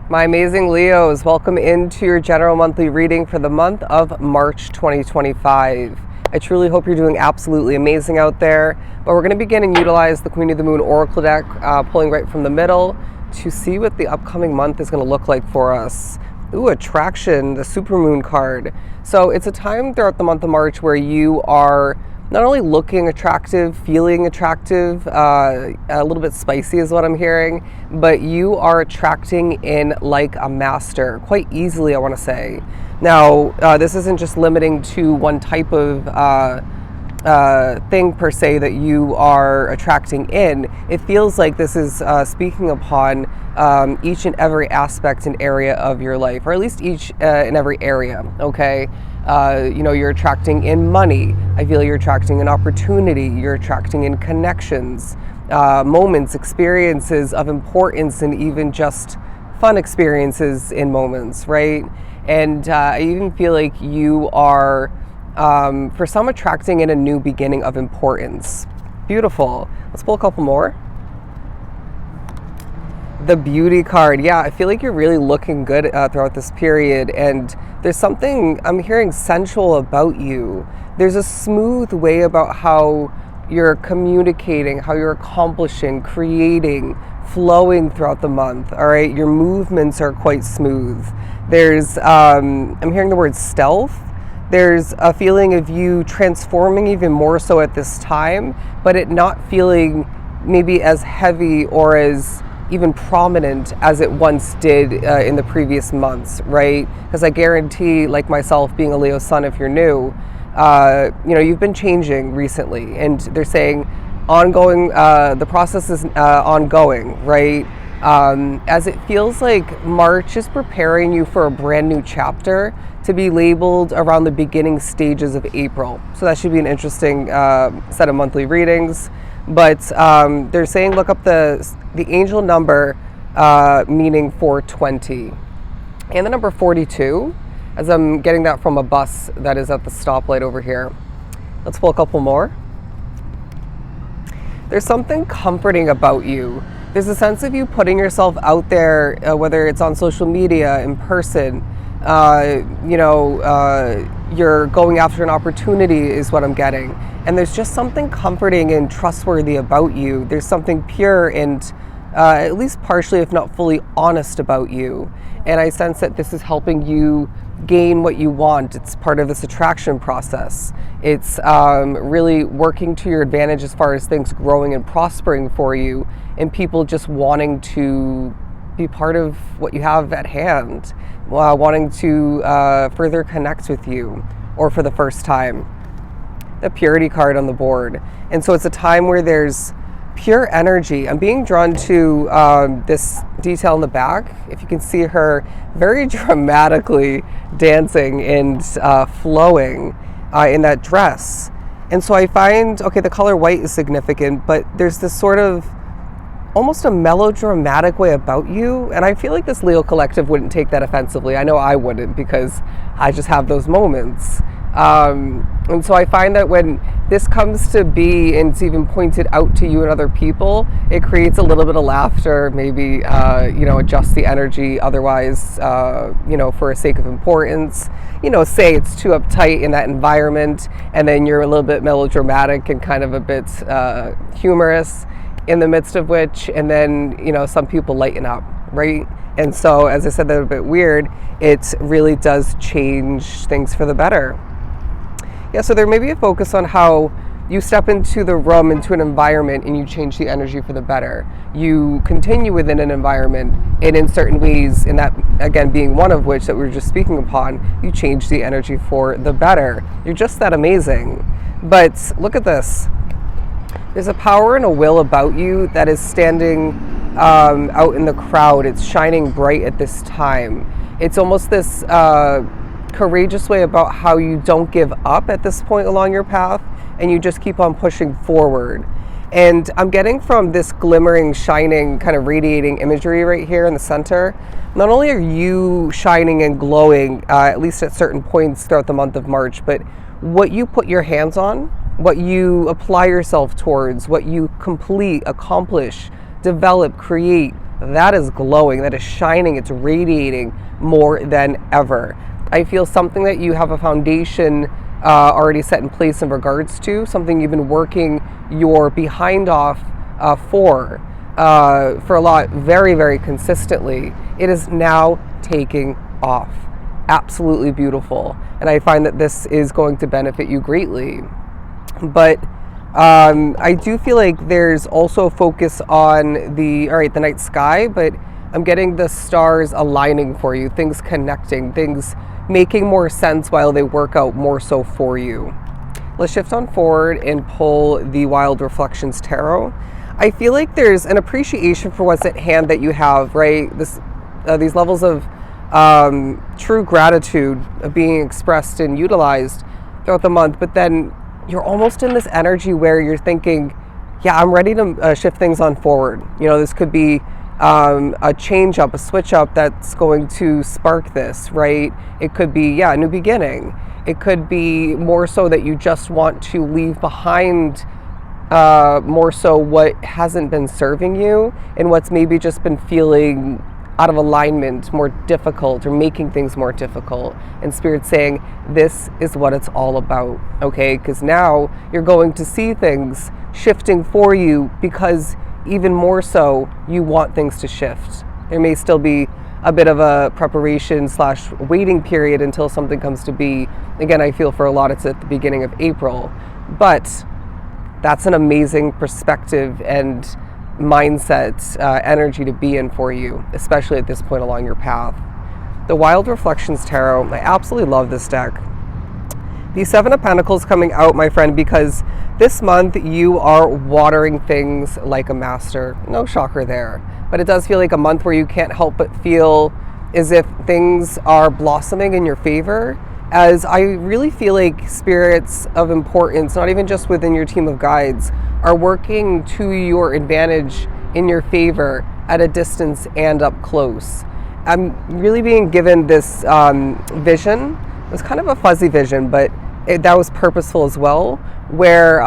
My amazing Leos, welcome into your general monthly reading for the month of March 2025. I truly hope you're doing absolutely amazing out there, but we're going to begin and utilize the Queen of the Moon Oracle deck, pulling right from the middle to see what the upcoming month is going to look like for us. Ooh, Attraction, the Supermoon card. So it's a time throughout the month of March where you are not only looking attractive, feeling attractive, a little bit spicy is what I'm hearing, but you are attracting in like a master, quite easily, I want to say. Now, this isn't just limiting to one type of thing per se that you are attracting in. It feels like this is speaking upon each and every aspect and area of your life, or at least each and every area, okay? You're attracting in money. I feel you're attracting in opportunity. You're attracting in connections, moments, experiences of importance, and even just fun experiences in moments, right? And I even feel like you are, for some, attracting in a new beginning of importance. Beautiful. Let's pull a couple more. The Beauty card. Yeah, I feel like you're really looking good throughout this period, and there's something I'm hearing sensual about you. There's a smooth way about how you're communicating, how you're accomplishing, creating, flowing throughout the month. All right, your movements are quite smooth. There's I'm hearing the word stealth. There's a feeling of you transforming even more so at this time, but it not feeling maybe as heavy or as even prominent as it once did in the previous months, right? Because I guarantee, like myself, being a Leo sun, if you're new, you've been changing recently, and they're saying ongoing, the process is ongoing, right? As it feels like March is preparing you for a brand new chapter to be labeled around the beginning stages of April. So that should be an interesting set of monthly readings. But they're saying look up the angel number meaning 420 and the number 42, as I'm getting that from a bus that is at the stoplight over here. Let's pull a couple more. There's something comforting about you. There's a sense of you putting yourself out there, whether it's on social media, in person. You're going after an opportunity is what I'm getting. And there's just something comforting and trustworthy about you. There's something pure and at least partially, if not fully, honest about you. And I sense that this is helping you gain what you want. It's part of this attraction process. It's really working to your advantage as far as things growing and prospering for you, and people just wanting to be part of what you have at hand, wanting to further connect with you, or for the first time. The Purity card on the board. And so it's a time where there's pure energy. I'm being drawn to this detail in the back. If you can see her very dramatically dancing and flowing in that dress. And so I find, okay, the color white is significant, but there's this sort of almost a melodramatic way about you. And I feel like this Leo collective wouldn't take that offensively. I know I wouldn't, because I just have those moments. And so I find that when this comes to be and it's even pointed out to you and other people, it creates a little bit of laughter, maybe, adjust the energy otherwise, for a sake of importance. Say it's too uptight in that environment, and then you're a little bit melodramatic and kind of a bit humorous in the midst of which, and then, some people lighten up, right? And so, as I said, that's a bit weird. It really does change things for the better. Yeah, so there may be a focus on how you step into the room, into an environment, and you change the energy for the better. You continue within an environment, and in certain ways, and that, again, being one of which that we were just speaking upon, you change the energy for the better. You're just that amazing. But look at this. There's a power and a will about you that is standing out in the crowd. It's shining bright at this time. It's almost this courageous way about how you don't give up at this point along your path, and you just keep on pushing forward. And I'm getting from this glimmering, shining, kind of radiating imagery right here in the center, not only are you shining and glowing, at least at certain points throughout the month of March, but what you put your hands on, what you apply yourself towards, what you complete, accomplish, develop, create, that is glowing, that is shining, it's radiating more than ever. I feel something that you have a foundation already set in place in regards to, something you've been working your behind off for a lot, very, very consistently. It is now taking off. Absolutely beautiful. And I find that this is going to benefit you greatly. But I do feel like there's also a focus on the night sky, but I'm getting the stars aligning for you, things connecting, things making more sense while they work out more so for you. Let's shift on forward and pull the Wild Reflections Tarot. I feel like there's an appreciation for what's at hand that you have, right? These levels of true gratitude being expressed and utilized throughout the month, but then you're almost in this energy where you're thinking, yeah, I'm ready to shift things on forward. You know, this could be a change up, a switch up that's going to spark this, right? It could be, a new beginning. It could be more so that you just want to leave behind more so what hasn't been serving you and what's maybe just been feeling out of alignment, more difficult, or making things more difficult. And Spirit's saying, this is what it's all about, okay? Because now you're going to see things shifting for you because even more so, you want things to shift. There may still be a bit of a preparation / waiting period until something comes to be. Again, I feel for a lot it's at the beginning of April, but that's an amazing perspective and mindset, energy to be in for you, especially at this point along your path. The Wild Reflections Tarot, I absolutely love this deck. The Seven of Pentacles coming out, my friend, because this month you are watering things like a master. No shocker there. But it does feel like a month where you can't help but feel as if things are blossoming in your favor, as I really feel like spirits of importance, not even just within your team of guides, are working to your advantage in your favor at a distance and up close. I'm really being given this vision. It was kind of a fuzzy vision, but that was purposeful as well, where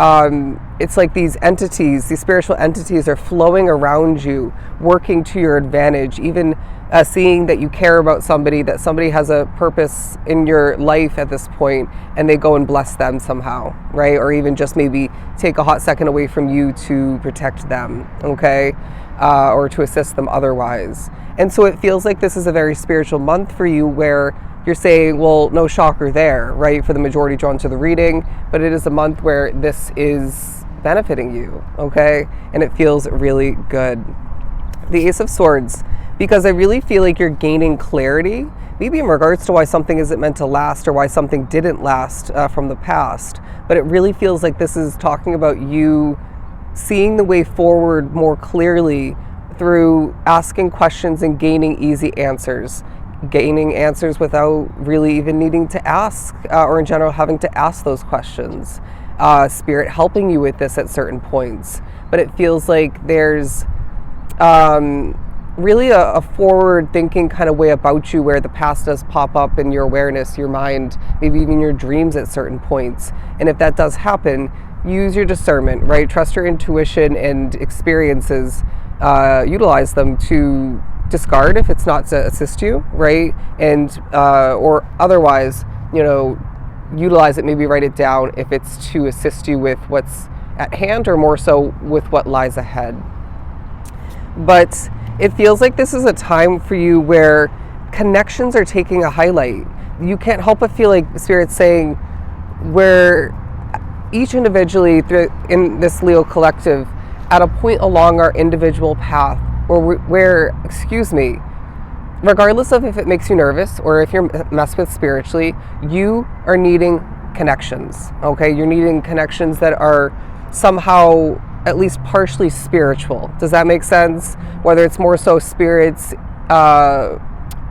it's like these entities, these spiritual entities are flowing around you, working to your advantage, even seeing that you care about somebody, that somebody has a purpose in your life at this point, and they go and bless them somehow, right? Or even just maybe take a hot second away from you to protect them, okay? Or to assist them otherwise. And so it feels like this is a very spiritual month for you, where you're saying, well, no shocker there, right? For the majority drawn to the reading, but it is a month where this is benefiting you, okay? And it feels really good. The Ace of Swords, because I really feel like you're gaining clarity, maybe in regards to why something isn't meant to last or why something didn't last from the past. But it really feels like this is talking about you seeing the way forward more clearly through asking questions and gaining easy answers. Gaining answers without really even needing to ask, or in general having to ask those questions. Spirit helping you with this at certain points. But it feels like there's really a forward thinking kind of way about you, where the past does pop up in your awareness, your mind, maybe even your dreams at certain points. And if that does happen, use your discernment, right? Trust your intuition and experiences. Utilize them to discard if it's not to assist you, right? And or otherwise, utilize it, maybe write it down if it's to assist you with what's at hand, or more so with what lies ahead. But it feels like this is a time for you where connections are taking a highlight. You can't help but feel like Spirit's saying, we're each individually in this Leo collective at a point along our individual path where, regardless of if it makes you nervous or if you're messed with spiritually, you are needing connections, okay? You're needing connections that are somehow at least partially spiritual. Does that make sense? Whether it's more so spirits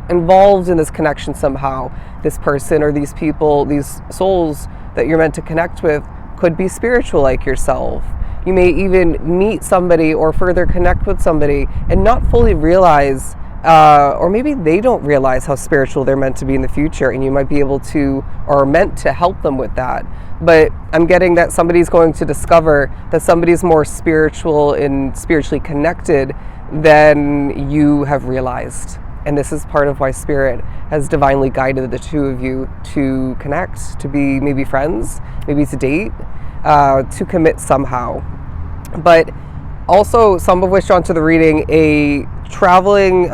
involved in this connection somehow, this person or these people, these souls that you're meant to connect with could be spiritual like yourself. You may even meet somebody or further connect with somebody and not fully realize, or maybe they don't realize how spiritual they're meant to be in the future, and you might be able to, or meant to help them with that. But I'm getting that somebody's going to discover that somebody's more spiritual and spiritually connected than you have realized. And this is part of why Spirit has divinely guided the two of you to connect, to be maybe friends, maybe to date, to commit somehow. But also, some of which drawn to the reading, a traveling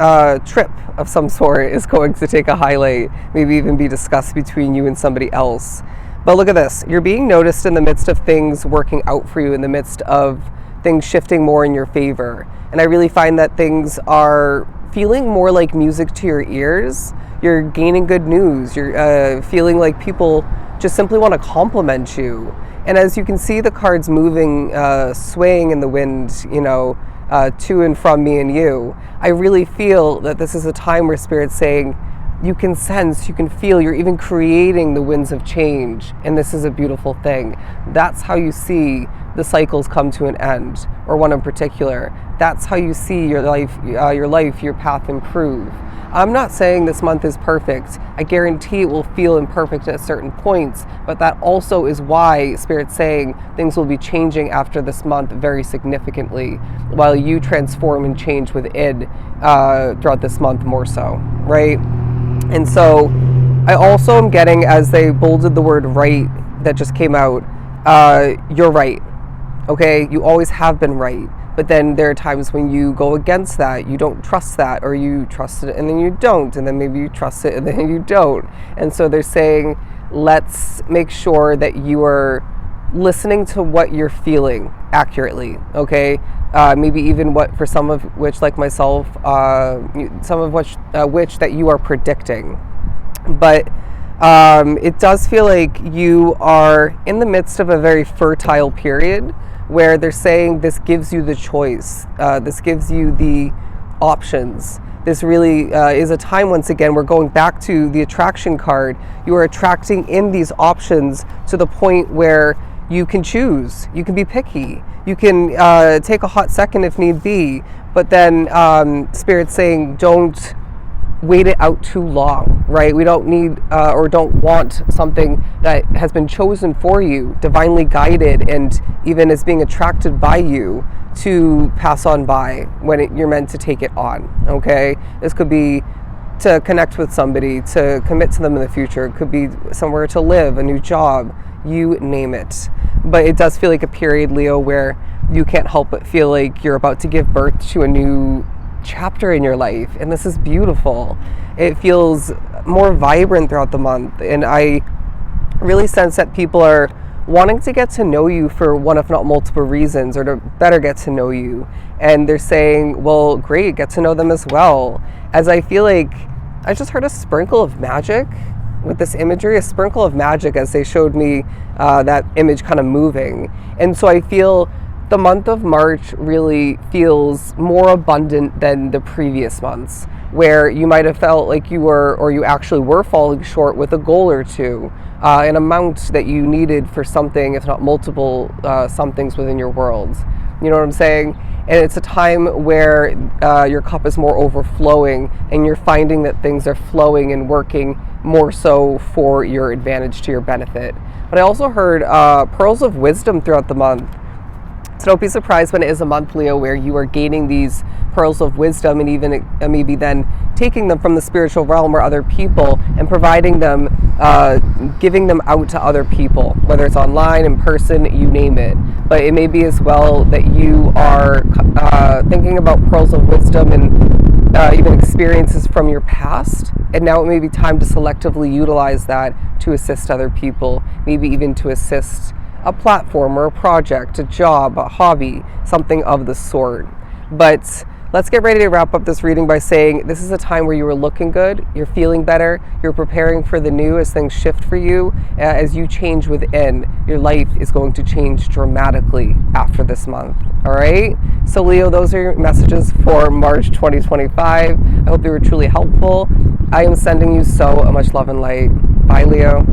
trip of some sort is going to take a highlight, maybe even be discussed between you and somebody else. But look at this. You're being noticed in the midst of things working out for you, in the midst of things shifting more in your favor. And I really find that things are feeling more like music to your ears. You're gaining good news. You're feeling like people just simply want to compliment you. And as you can see the cards moving, swaying in the wind, to and from me and you, I really feel that this is a time where Spirit's saying, you can sense, you can feel, you're even creating the winds of change. And this is a beautiful thing. That's how you see the cycles come to an end, or one in particular. That's how you see your life, your path improve. I'm not saying this month is perfect. I guarantee it will feel imperfect at certain points, but that also is why Spirit's saying things will be changing after this month very significantly, while you transform and change within throughout this month more so, right? And so I also am getting, as they bolded the word right that just came out, you're right, okay? You always have been right. But then there are times when you go against that, you don't trust that, or you trust it and then you don't, and then maybe you trust it and then you don't. And so they're saying, let's make sure that you are listening to what you're feeling accurately, okay? Maybe even what, for some of which, like myself, some of which that you are predicting. But it does feel like you are in the midst of a very fertile period, where they're saying this gives you the choice, this gives you the options. This really is a time, once again, we're going back to the attraction card. You are attracting in these options to the point where you can choose, you can be picky, you can take a hot second if need be, but then Spirit's saying don't wait it out too long, right? We don't need or don't want something that has been chosen for you, divinely guided, and even is being attracted by you to pass on by when you're meant to take it on, okay? This could be to connect with somebody, to commit to them in the future. It could be somewhere to live, a new job, you name it. But it does feel like a period, Leo, where you can't help but feel like you're about to give birth to a new chapter in your life, and this is beautiful. It feels more vibrant throughout the month, and I really sense that people are wanting to get to know you for one, if not multiple reasons, or to better get to know you. And they're saying, well, great, get to know them as well. As I feel like I just heard a sprinkle of magic with this imagery, a sprinkle of magic, as they showed me that image kind of moving. And so I feel the month of March really feels more abundant than the previous months, where you might have felt like you were, or you actually were, falling short with a goal or two, an amount that you needed for something, if not multiple somethings within your world. You know what I'm saying? And it's a time where your cup is more overflowing, and you're finding that things are flowing and working more so for your advantage, to your benefit. But I also heard pearls of wisdom throughout the month. So don't be surprised when it is a month, Leo, where you are gaining these pearls of wisdom, and even maybe then taking them from the spiritual realm or other people and providing them, giving them out to other people, whether it's online, in person, you name it. But it may be as well that you are thinking about pearls of wisdom and even experiences from your past, and now it may be time to selectively utilize that to assist other people, maybe even to assist a platform or a project, a job, a hobby, something of the sort. But let's get ready to wrap up this reading by saying this is a time where you are looking good, you're feeling better, you're preparing for the new as things shift for you. As you change within, your life is going to change dramatically after this month. All right? So Leo, those are your messages for March 2025. I hope they were truly helpful. I am sending you so much love and light. Bye, Leo.